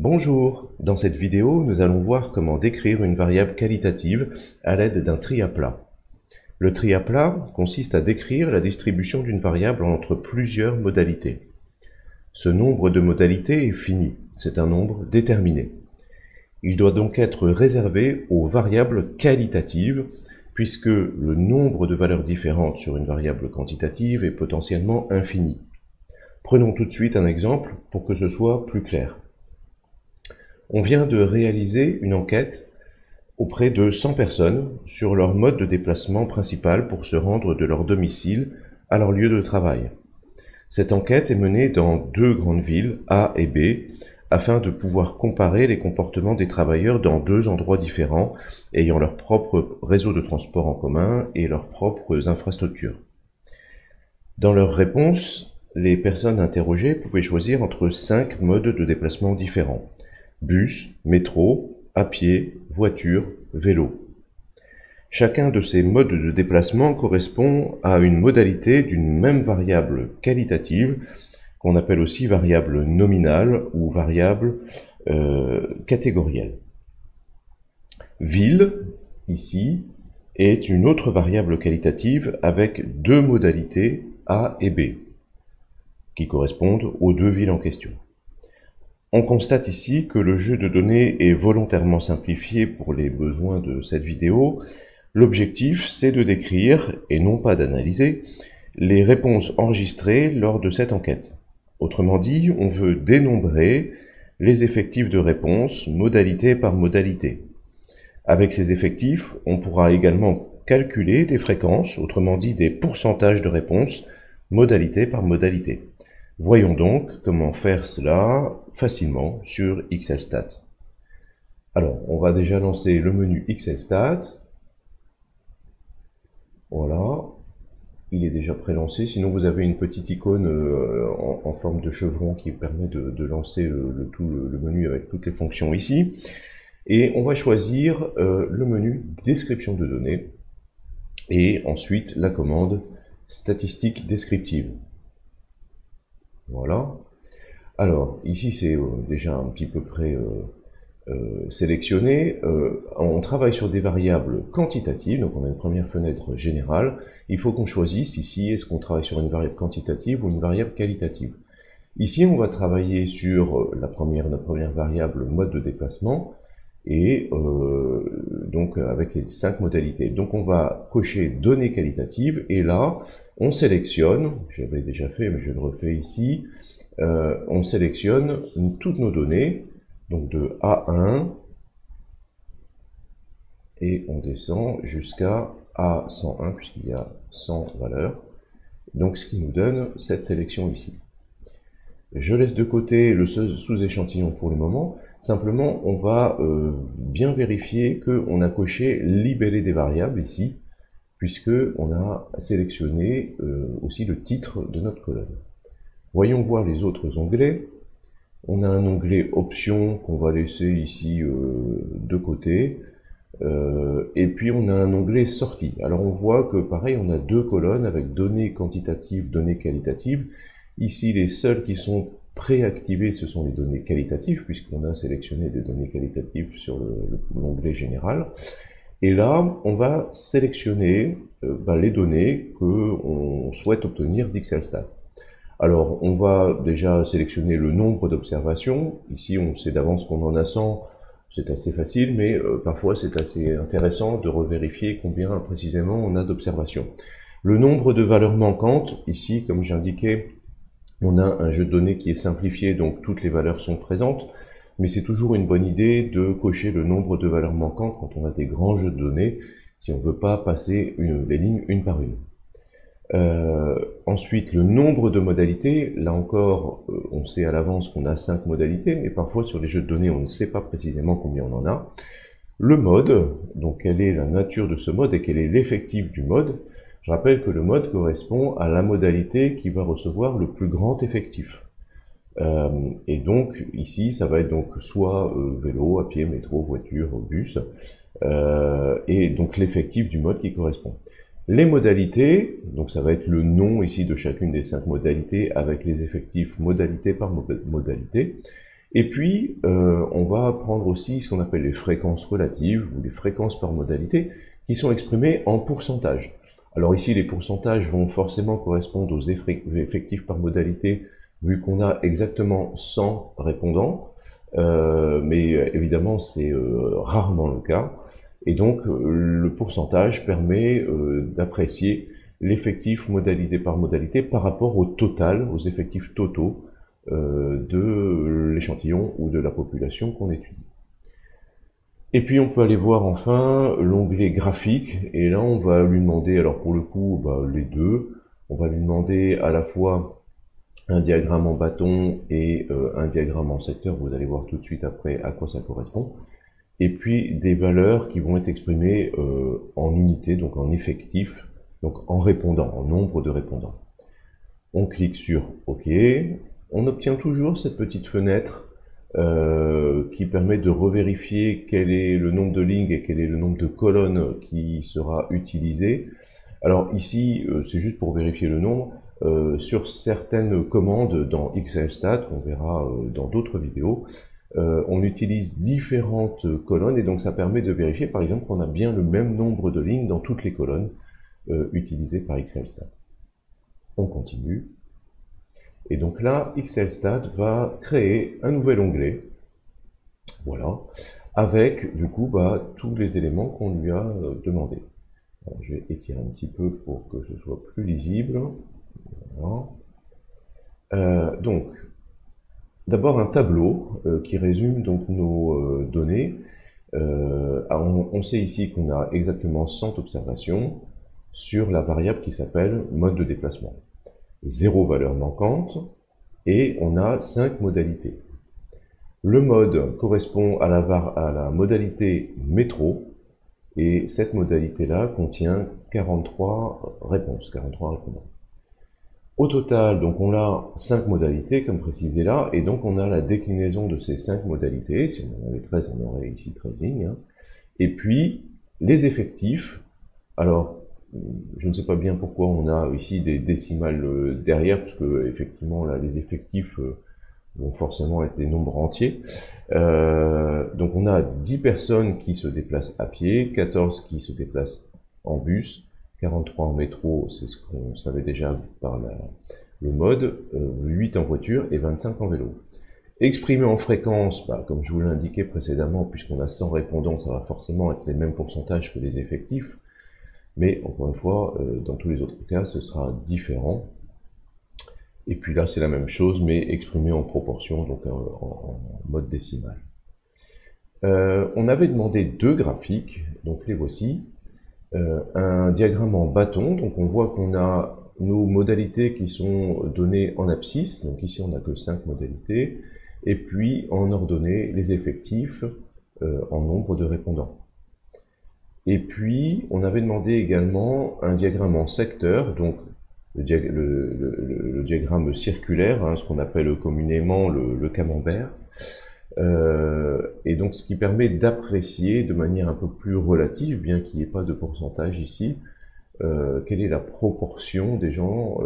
Bonjour, dans cette vidéo, nous allons voir comment décrire une variable qualitative à l'aide d'un tri à plat. Le tri à plat consiste à décrire la distribution d'une variable entre plusieurs modalités. Ce nombre de modalités est fini, c'est un nombre déterminé. Il doit donc être réservé aux variables qualitatives, puisque le nombre de valeurs différentes sur une variable quantitative est potentiellement infini. Prenons tout de suite un exemple pour que ce soit plus clair. On vient de réaliser une enquête auprès de 100 personnes sur leur mode de déplacement principal pour se rendre de leur domicile à leur lieu de travail. Cette enquête est menée dans deux grandes villes, A et B, afin de pouvoir comparer les comportements des travailleurs dans deux endroits différents, ayant leur propre réseau de transport en commun et leurs propres infrastructures. Dans leurs réponses, les personnes interrogées pouvaient choisir entre 5 modes de déplacement différents: bus, métro, à pied, voiture, vélo. Chacun de ces modes de déplacement correspond à une modalité d'une même variable qualitative, qu'on appelle aussi variable nominale ou variable catégorielle. Ville, ici, est une autre variable qualitative avec deux modalités A et B, qui correspondent aux deux villes en question. On constate ici que le jeu de données est volontairement simplifié pour les besoins de cette vidéo. L'objectif, c'est de décrire, et non pas d'analyser, les réponses enregistrées lors de cette enquête. Autrement dit, on veut dénombrer les effectifs de réponse, modalité par modalité. Avec ces effectifs, on pourra également calculer des fréquences, autrement dit des pourcentages de réponses, modalité par modalité. Voyons donc comment faire cela facilement sur XLStat. Alors, on va déjà lancer le menu XLStat. Voilà, il est déjà pré-lancé. Sinon, vous avez une petite icône en forme de chevron qui permet de lancer le menu avec toutes les fonctions ici. Et on va choisir le menu description de données et ensuite la commande statistique descriptive. Voilà. Alors, ici, c'est déjà un petit peu près sélectionné. On travaille sur des variables quantitatives, donc on a une première fenêtre générale. Il faut qu'on choisisse ici, est-ce qu'on travaille sur une variable quantitative ou une variable qualitative. Ici, on va travailler sur notre première variable mode de déplacement, et donc avec les 5 modalités. Donc on va cocher données qualitatives, et là, on sélectionne, j'avais déjà fait, mais je le refais ici, on sélectionne toutes nos données, donc de A1, et on descend jusqu'à A101, puisqu'il y a 100 valeurs, donc ce qui nous donne cette sélection ici. Je laisse de côté le sous-échantillon pour le moment. Simplement, on va bien vérifier qu'on a coché libellé des variables ici, puisque on a sélectionné aussi le titre de notre colonne. Voyons voir les autres onglets. On a un onglet options qu'on va laisser ici de côté. Et puis on a un onglet sortie. Alors on voit que pareil, on a deux colonnes avec données quantitatives, données qualitatives. Ici, les seules qui sont préactivées, ce sont les données qualitatives, puisqu'on a sélectionné des données qualitatives sur l'onglet général. Et là, on va sélectionner les données qu'on souhaite obtenir d'XLStat. Alors, on va déjà sélectionner le nombre d'observations. Ici, on sait d'avance qu'on en a 100. C'est assez facile, mais parfois c'est assez intéressant de revérifier combien précisément on a d'observations. Le nombre de valeurs manquantes, ici, comme j'indiquais, on a un jeu de données qui est simplifié, donc toutes les valeurs sont présentes, mais c'est toujours une bonne idée de cocher le nombre de valeurs manquantes quand on a des grands jeux de données, si on ne veut pas passer les lignes une par une. Ensuite, le nombre de modalités, là encore, on sait à l'avance qu'on a 5 modalités, mais parfois sur les jeux de données, on ne sait pas précisément combien on en a. Le mode, donc quelle est la nature de ce mode et quel est l'effectif du mode. Je rappelle que le mode correspond à la modalité qui va recevoir le plus grand effectif. Et donc ici, ça va être donc soit vélo, à pied, métro, voiture, bus, et donc l'effectif du mode qui correspond. Les modalités, donc ça va être le nom ici de chacune des 5 modalités avec les effectifs modalité par modalité. Et puis, on va prendre aussi ce qu'on appelle les fréquences relatives, ou les fréquences par modalité, qui sont exprimées en pourcentage. Alors ici, les pourcentages vont forcément correspondre aux effectifs par modalité, vu qu'on a exactement 100 répondants, mais évidemment, c'est rarement le cas. Et donc, le pourcentage permet d'apprécier l'effectif modalité par modalité par rapport au total, aux effectifs totaux de l'échantillon ou de la population qu'on étudie. Et puis on peut aller voir enfin l'onglet graphique, et là on va lui demander, alors pour le coup les deux, on va lui demander à la fois un diagramme en bâton et un diagramme en secteur, vous allez voir tout de suite après à quoi ça correspond, et puis des valeurs qui vont être exprimées en unités, donc en effectifs, donc en répondants, en nombre de répondants. On clique sur OK, on obtient toujours cette petite fenêtre qui permet de revérifier quel est le nombre de lignes et quel est le nombre de colonnes qui sera utilisé. Alors ici, c'est juste pour vérifier le nombre. Sur certaines commandes dans XLStat, on verra dans d'autres vidéos, on utilise différentes colonnes et donc ça permet de vérifier par exemple qu'on a bien le même nombre de lignes dans toutes les colonnes utilisées par XLStat. On continue. Et donc là, XLStat va créer un nouvel onglet, voilà, avec du coup tous les éléments qu'on lui a demandé. Alors, je vais étirer un petit peu pour que ce soit plus lisible. Voilà. Donc, d'abord un tableau qui résume donc nos données. On sait ici qu'on a exactement 100 observations sur la variable qui s'appelle mode de déplacement. 0 valeur manquante, et on a 5 modalités. Le mode correspond à la modalité métro, et cette modalité-là contient 43 réponses, 43 répondants. Au total, donc on a 5 modalités, comme précisé là, et donc on a la déclinaison de ces 5 modalités. Si on en avait 13, on aurait ici 13 lignes. Hein. Et puis, les effectifs. Alors, je ne sais pas bien pourquoi on a ici des décimales derrière, parce que effectivement là, les effectifs vont forcément être des nombres entiers. Donc on a 10 personnes qui se déplacent à pied, 14 qui se déplacent en bus, 43 en métro, c'est ce qu'on savait déjà par le mode, 8 en voiture et 25 en vélo. Exprimé en fréquence, comme je vous l'ai indiqué précédemment, puisqu'on a 100 répondants, ça va forcément être les mêmes pourcentages que les effectifs. Mais encore une fois, dans tous les autres cas, ce sera différent. Et puis là, c'est la même chose, mais exprimé en proportion, donc en mode décimal. On avait demandé 2 graphiques, donc les voici. Un diagramme en bâton, donc on voit qu'on a nos modalités qui sont données en abscisse, donc ici on n'a que 5 modalités, et puis en ordonnée les effectifs en nombre de répondants. Et puis, on avait demandé également un diagramme en secteur, donc le diagramme circulaire, hein, ce qu'on appelle communément le camembert, et donc ce qui permet d'apprécier de manière un peu plus relative, bien qu'il n'y ait pas de pourcentage ici, quelle est la proportion des gens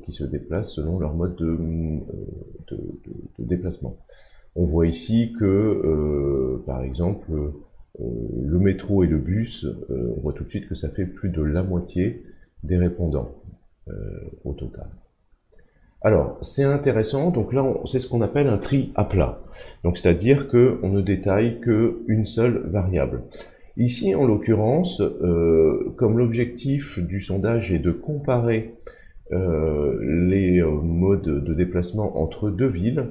qui se déplacent selon leur mode de déplacement. On voit ici que, par exemple, le métro et le bus, on voit tout de suite que ça fait plus de la moitié des répondants au total. Alors, c'est intéressant, donc là, c'est ce qu'on appelle un tri à plat. Donc, c'est-à-dire qu'on ne détaille qu'une seule variable. Ici, en l'occurrence, comme l'objectif du sondage est de comparer les modes de déplacement entre 2 villes,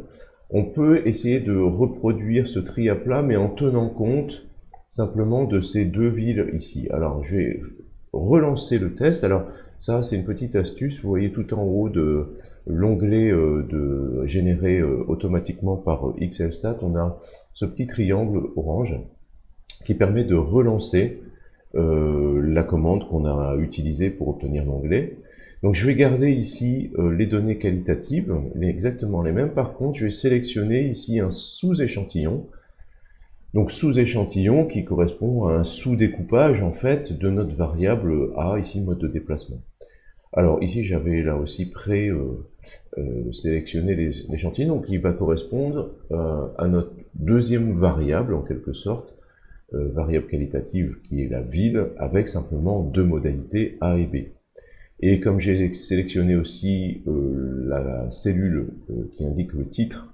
on peut essayer de reproduire ce tri à plat, mais en tenant compte simplement de ces 2 villes ici. Alors, je vais relancer le test. Alors, ça, c'est une petite astuce. Vous voyez tout en haut de l'onglet généré automatiquement par XLStat, on a ce petit triangle orange qui permet de relancer la commande qu'on a utilisée pour obtenir l'onglet. Donc je vais garder ici les données qualitatives, exactement les mêmes. Par contre, je vais sélectionner ici un sous-échantillon. Donc sous-échantillon qui correspond à un sous-découpage en fait de notre variable A, ici mode de déplacement. Alors ici, j'avais là aussi sélectionné l'échantillon qui va correspondre à notre deuxième variable, en quelque sorte, variable qualitative qui est la ville, avec simplement deux modalités A et B. Et comme j'ai sélectionné aussi la cellule qui indique le titre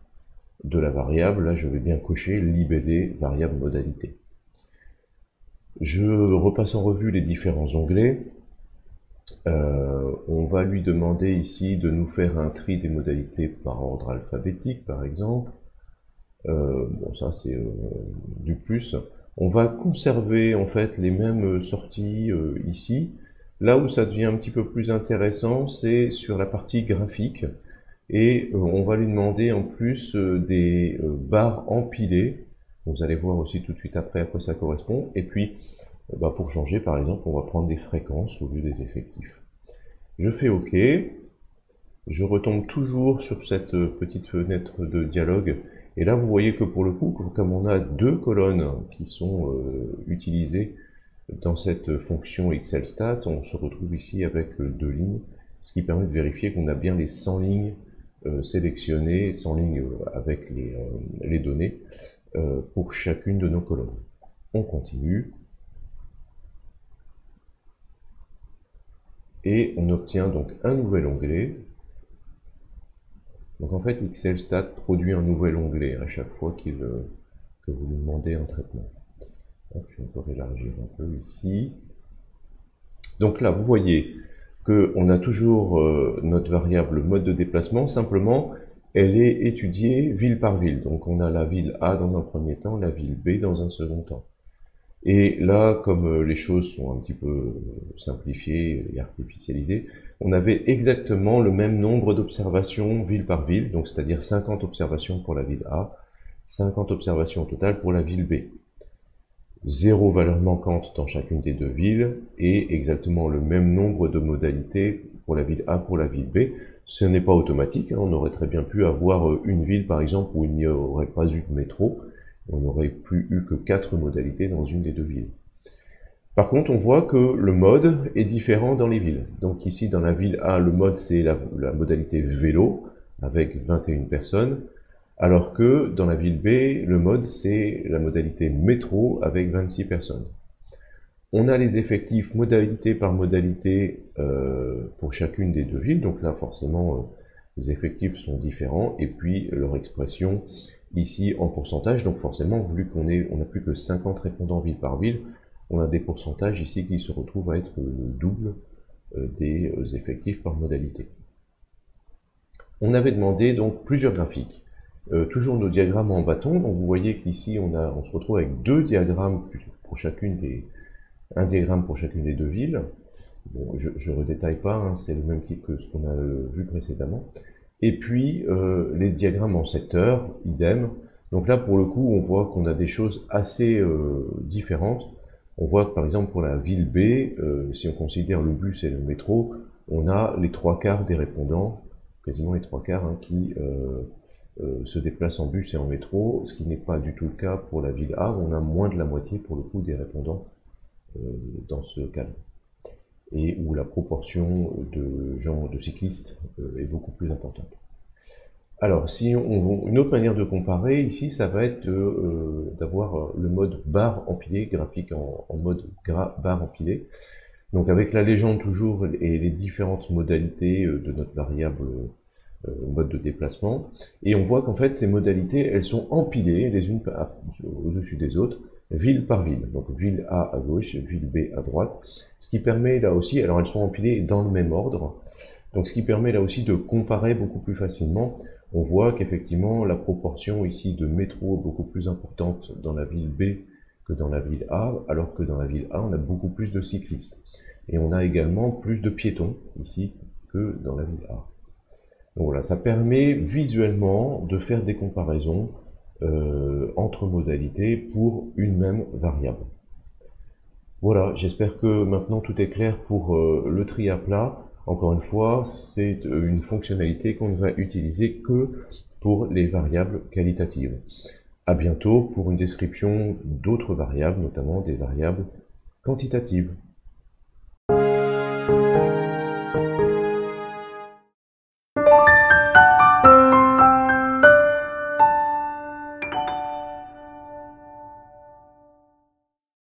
de la variable, là je vais bien cocher libellé variable modalité. Je repasse en revue les différents onglets. On va lui demander ici de nous faire un tri des modalités par ordre alphabétique, par exemple. Bon, ça c'est du plus. On va conserver en fait les mêmes sorties ici. Là où ça devient un petit peu plus intéressant, c'est sur la partie graphique. Et on va lui demander en plus des barres empilées. Vous allez voir aussi tout de suite après à quoi ça correspond. Et puis, pour changer, par exemple, on va prendre des fréquences au lieu des effectifs. Je fais OK. Je retombe toujours sur cette petite fenêtre de dialogue. Et là, vous voyez que pour le coup, comme on a deux colonnes qui sont utilisées dans cette fonction XLStat, on se retrouve ici avec deux lignes, ce qui permet de vérifier qu'on a bien les 100 lignes sélectionnées, 100 lignes avec les données pour chacune de nos colonnes. On continue. Et on obtient donc un nouvel onglet. Donc en fait, XLStat produit un nouvel onglet à chaque fois que vous lui demandez un traitement. Donc, je vais encore élargir un peu ici. Donc là, vous voyez qu'on a toujours notre variable mode de déplacement, simplement, elle est étudiée ville par ville. Donc on a la ville A dans un premier temps, la ville B dans un second temps. Et là, comme les choses sont un petit peu simplifiées et artificialisées, on avait exactement le même nombre d'observations ville par ville, donc c'est-à-dire 50 observations pour la ville A, 50 observations au total pour la ville B. 0 valeur manquante dans chacune des deux villes, et exactement le même nombre de modalités pour la ville A, pour la ville B. Ce n'est pas automatique, hein, on aurait très bien pu avoir une ville par exemple où il n'y aurait pas eu de métro, on n'aurait plus eu que 4 modalités dans une des deux villes. Par contre, on voit que le mode est différent dans les villes. Donc ici, dans la ville A, le mode c'est la modalité vélo, avec 21 personnes, alors que dans la ville B, le mode c'est la modalité métro, avec 26 personnes. On a les effectifs modalité par modalité pour chacune des deux villes, donc là forcément les effectifs sont différents, et puis leur expression ici en pourcentage, donc forcément vu qu'on n'a plus que 50 répondants ville par ville, on a des pourcentages ici qui se retrouvent à être le double des effectifs par modalité. On avait demandé donc plusieurs graphiques, toujours nos diagrammes en bâton, donc vous voyez qu'ici on se retrouve avec deux diagrammes pour chacune un diagramme pour chacune des deux villes. Bon, je ne redétaille pas, hein, c'est le même type que ce qu'on a vu précédemment. Et puis les diagrammes en secteur, idem. Donc là, pour le coup, on voit qu'on a des choses assez différentes. On voit que par exemple pour la ville B, si on considère le bus et le métro, on a les 3/4 des répondants, quasiment les 3/4, hein, qui se déplacent en bus et en métro, ce qui n'est pas du tout le cas pour la ville A, on a moins de la moitié pour le coup des répondants dans ce cas-là. Et où la proportion de cyclistes est beaucoup plus importante. Alors, si une autre manière de comparer, ici, ça va être d'avoir le mode barre empilée, graphique en mode barre empilée. Donc avec la légende toujours et les différentes modalités de notre variable mode de déplacement. Et on voit qu'en fait, ces modalités, elles sont empilées les unes au-dessus des autres, ville par ville. Donc ville A à gauche, ville B à droite. Ce qui permet là aussi, alors elles sont empilées dans le même ordre, donc ce qui permet là aussi de comparer beaucoup plus facilement. On voit qu'effectivement la proportion ici de métro est beaucoup plus importante dans la ville B que dans la ville A, alors que dans la ville A on a beaucoup plus de cyclistes. Et on a également plus de piétons ici que dans la ville A. Donc voilà, ça permet visuellement de faire des comparaisons entre modalités pour une même variable. Voilà, j'espère que maintenant tout est clair pour le tri à plat. Encore une fois, c'est une fonctionnalité qu'on ne va utiliser que pour les variables qualitatives. À bientôt pour une description d'autres variables, notamment des variables quantitatives.